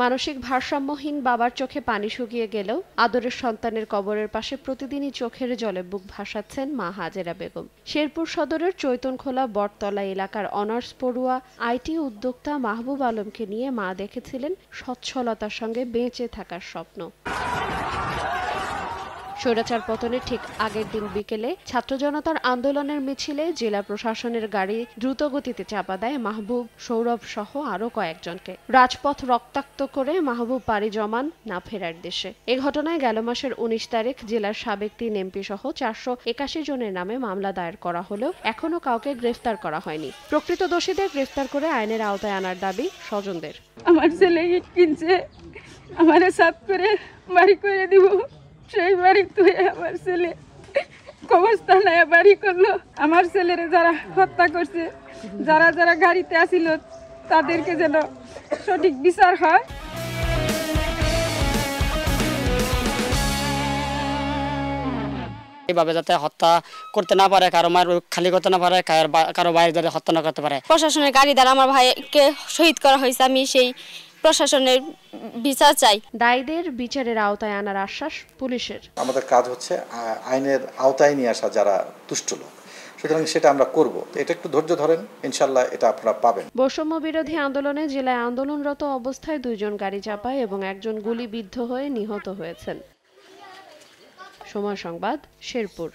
মানসিক ভারসাম্যহীন বাবার চোখে পানি শুকিয়ে গেলেও আদরের সন্তানের কবরের পাশে প্রতিদিনই চোখের জলে বুক ভাসাচ্ছেন মা হাজেরা বেগম। শেরপুর সদরের চৈতনখোলা বটতলা এলাকার অনার্স পড়ুয়া আইটি উদ্যোক্তা মাহবুব আলমকে নিয়ে মা দেখেছিলেন সচ্ছলতার সঙ্গে বেঁচে থাকার স্বপ্ন। স্বৈরাচার পতনের ঠিক আগের দিন বিকেলে ছাত্র জনতার আন্দোলনের মিছিলে জেলা প্রশাসনের গাড়ি দ্রুতগতিতে চাপা দেয় মাহবুব, সৌরভ সহ আরো কয়েকজনকে। রাজপথ রক্তাক্ত করে মাহবুব পাড়ি জমান না ফেরার দেশে। এ ঘটনায় গেল মাসের ১৯ তারিখ জেলার সাবেক ৩ এমপি সহ ৪৮১ জনের নামে মামলা দায়ের করা হলেও এখনো কাউকে গ্রেফতার করা হয়নি। প্রকৃত দোষীদের গ্রেফতার করে আইনের আওতায় আনার দাবি স্বজনদের। আমার ছেলে ইট কিনছে, আমারে সাফ করে বাড়ি করে দিব, সেই বাড়ি তুই আমার ছেলে কবরস্থানে বাড়ি করলো। আমার ছেলেরে যারা হত্যা করছে, যারা যারা গাড়িতে আসিল, তাদেরকে যেন সঠিক বিচার হয়। এইভাবে যাতে হত্যা করতে না পারে, কারো মায়ের খালি করতে না পারে, কারো ভাইয়ের যাতে হত্যা না করতে পারে। প্রশাসনের গাড়ি দ্বারা আমার ভাইকে শহীদ করা হয়েছে, আমি সেই প্রশাসনের বিচার চাই। দায়ীদের বিচারের আওতায় আনার আশ্বাস পুলিশের। আমাদের কাজ হচ্ছে আইনের আওতায় নিয়ে আসা যারা দুষ্ট লোক, সুতরাং সেটা আমরা করব। এটা একটু ধৈর্য ধরেন, ইনশাল্লাহ এটা আপনারা পাবেন। বৈষম্য বিরোধী আন্দোলনে জেলায় আন্দোলনরত অবস্থায় ২ জন গাড়ি চাপায় এবং একজন গুলিবিদ্ধ হয়ে নিহত হয়েছেন। সময় সংবাদ, শেরপুর।